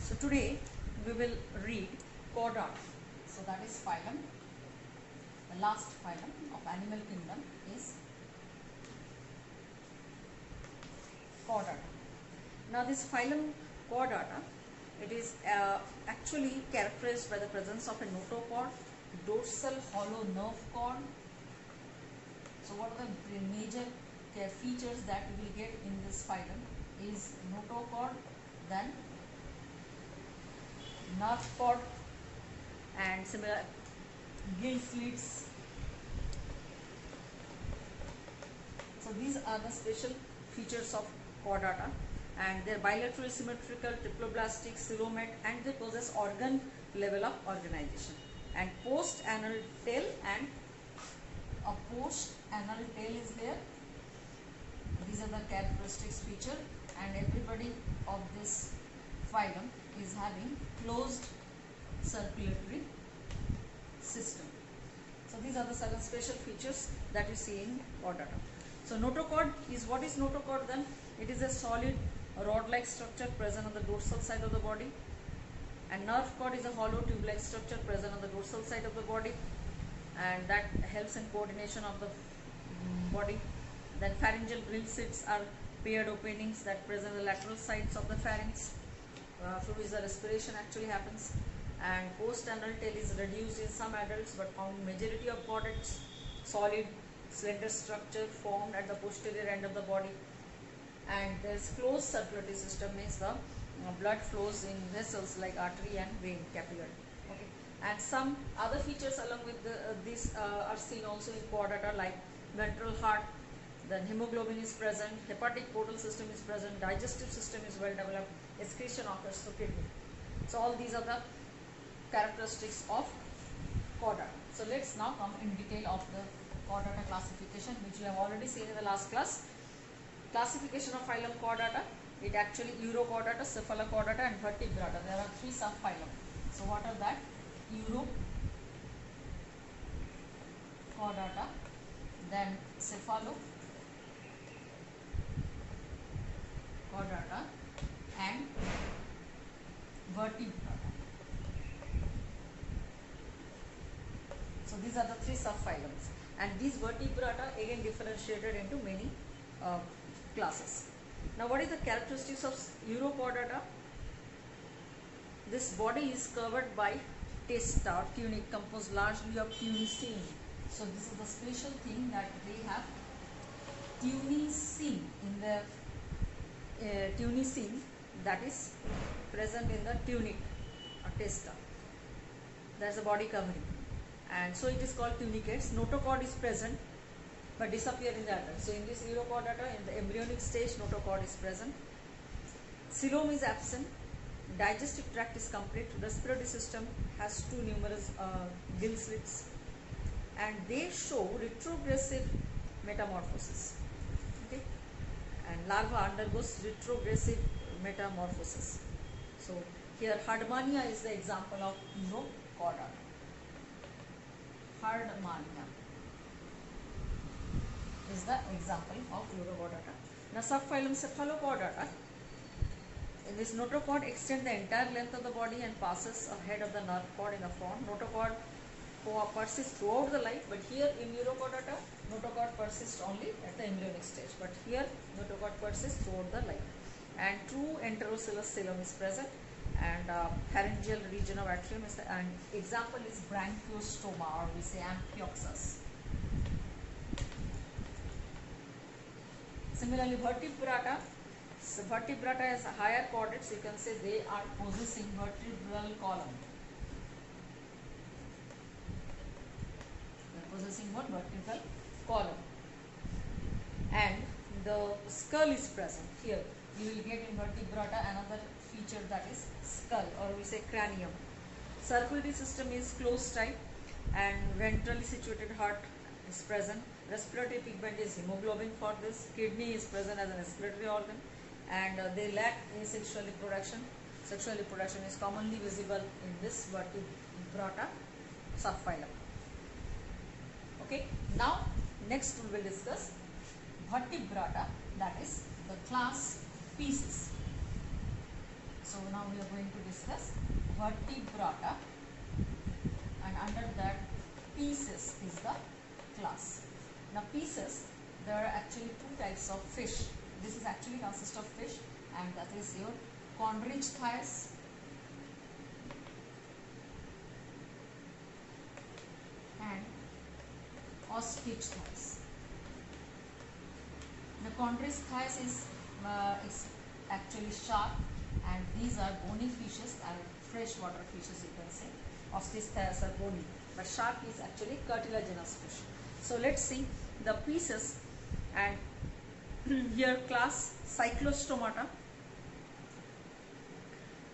So today we will read Chordata. So that is phylum. The last phylum of animal kingdom is Chordata. Now this phylum Chordata, it is actually characterized by the presence of a notochord, dorsal hollow nerve cord. So what are the major features that we will get in this phylum is notochord, then nerve cord, and similar gill slits. So these are the special features of Chordata, and they are bilateral symmetrical, triploblastic, coelomate, and they possess organ level of organization. And post-anal tail, and a post-anal tail is there. These are the characteristics feature, and everybody of this phylum is having closed circulatory system. So these are the seven special features that you see in Chordata. So notochord is, what is notochord then? It is a solid rod-like structure present on the dorsal side of the body, and nerve cord is a hollow tube-like structure present on the dorsal side of the body, and that helps in coordination of the body. Then pharyngeal gill slits are paired openings that present the lateral sides of the pharynx, through which the respiration actually happens. And post-anal tail is reduced in some adults but found majority of chordates, solid slender structure formed at the posterior end of the body. And there is closed circulatory system, means the blood flows in vessels like artery and vein, capillary. Okay. And some other features along with these are seen also in Chordata, like ventral heart, then hemoglobin is present, hepatic portal system is present, digestive system is well developed, excretion occurs through kidney. So all these are the characteristics of Chordata. So let's now come in detail of the Chordata classification, which we have already seen in the last class. Classification of phylum Chordata, it actually Urochordata, Cephalochordata, and Vertebrata. There are three subphylum. So what are that? Urochordata, then Cephalochordata, and Vertebrata. So these are the three subphylums, and these Vertebrata again differentiated into many classes. Now what is the characteristics of Urochordata? This body is covered by testa or tunic composed largely of tunicine. So this is the special thing that they have tunicine in the tunicine that is present in the tunic or testa. That's the body covering, and so it is called tunicates. Notochord is present but disappear in the adult. So in this Urochordata, in the embryonic stage, notochord is present. Coelom is absent. Digestive tract is complete. Respiratory system has two numerous gill slits, and they show retrogressive metamorphosis. Okay, and larva undergoes retrogressive metamorphosis. So here Hardmania is the example of Urochordata. Hardmania is the example of Urochordata. Now subphylum Cephalochordata. In this notochord extends the entire length of the body and passes ahead of the nerve cord in the front. Notochord persists throughout the life, but here in Urochordata, notochord persists only at the embryonic stage, but here notochord persists throughout the life. And true enterocellous coelom is present, and pharyngeal region of atrium is and example is branchiostoma, or we say amphioxus. Similarly, Vertebrata. So Vertebrata has higher chordates. You can say they are possessing vertebral column. They are possessing what? Vertebral column. And the skull is present. Here you will get in Vertebrata another feature, that is skull, or we say cranium. Circulatory system is closed type, and ventrally situated heart is present. Respiratory pigment is hemoglobin for this. Kidney is present as an respiratory organ, and they lack asexual reproduction. Sexual reproduction is commonly visible in this Vertebrata subphylum. Okay, now next we will discuss Vertebrata, that is the class Pisces. So now we are going to discuss vertebrata, and under that Pisces is the class. Now Pisces, there are actually two types of fish. This is actually consists of fish, and that is your Chondrichthyes and Osteichthyes. The Chondrichthyes is actually shark, and these are bony fishes, and freshwater fishes you can say. Osteichthyes are bony, but shark is actually cartilaginous fish. So let's see the Pisces, and here class Cyclostomata.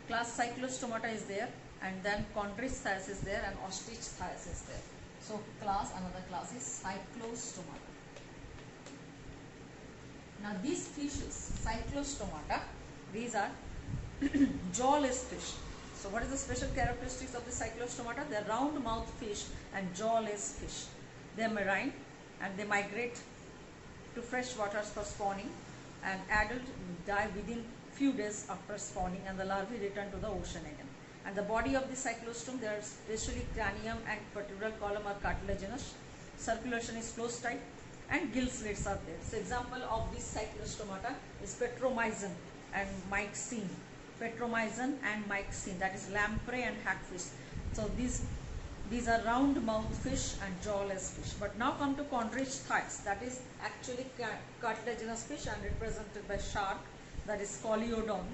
Class Cyclostomata is there, and then Chondrichthyes is there, and Osteichthyes is there. So class, another class is Cyclostomata. Now these fishes, Cyclostomata, these are jawless fish. So what is the special characteristics of the Cyclostomata? They are round mouth fish and jawless fish. They are marine, and they migrate to fresh waters for spawning, and adult die within few days after spawning, and the larvae return to the ocean again. And the body of the cyclostome, there are especially cranium and vertebral column are cartilaginous, circulation is close tight, and gill slits are there. So example of this Cyclostomata is Petromyzon and Myxine. Petromyzon and Myxine, that is lamprey and hagfish. So these are round mouth fish and jawless fish. But now come to Chondrichthyes, that is actually cartilaginous fish and represented by shark, that is Scoliodon.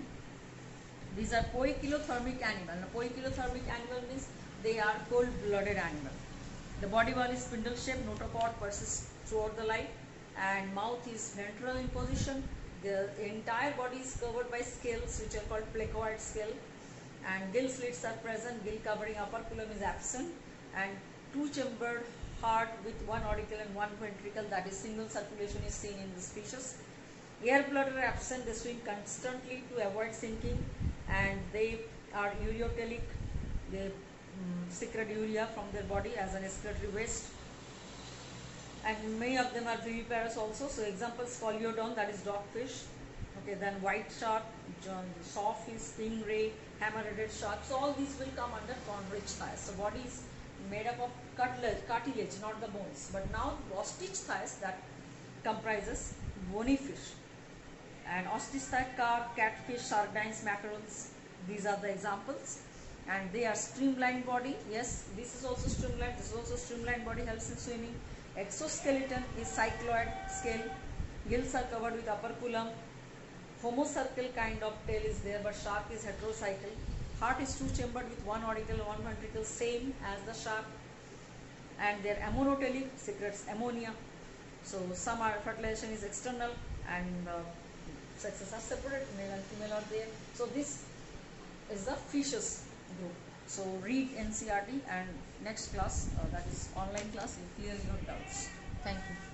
These are poikilothermic animal. Now, poikilothermic animal means they are cold-blooded animal. The body wall is spindle shaped, notochord persists throughout the life, and mouth is ventral in position. The entire body is covered by scales, which are called placoid scale, and gill slits are present. Gill covering operculum is absent, and two-chambered heart with one auricle and one ventricle, that is single circulation is seen in this species. Air bladder absent. They swim constantly to avoid sinking, and they are ureotelic. They secrete urea from their body as an excretory waste, and many of them are viviparous also. So example Scoliodon, that is dogfish. Okay, then white shark, sawfish, stingray, hammer-headed shark. So all these will come under Chondrichthyes. So body is made up of cartilage, not the bones. But now Osteichthyes, that comprises bony fish, and Osteichthyes, carp, catfish, sardines, mackerels. These are the examples, and they are streamlined body. Yes, this is also streamlined. This is also streamlined body, helps in swimming. Exoskeleton is cycloid scale. Gills are covered with operculum. Homocircle kind of tail is there, but shark is heterocycle. Heart is two-chambered with one auricle and one ventricle, same as the shark. And they are ammonotelic, secretes ammonia. So some are fertilization is external, and sexes are separate, male and female are there. So this is the fishes group. So read NCERT, and next class, that is online class, you clear your doubts. Thank you.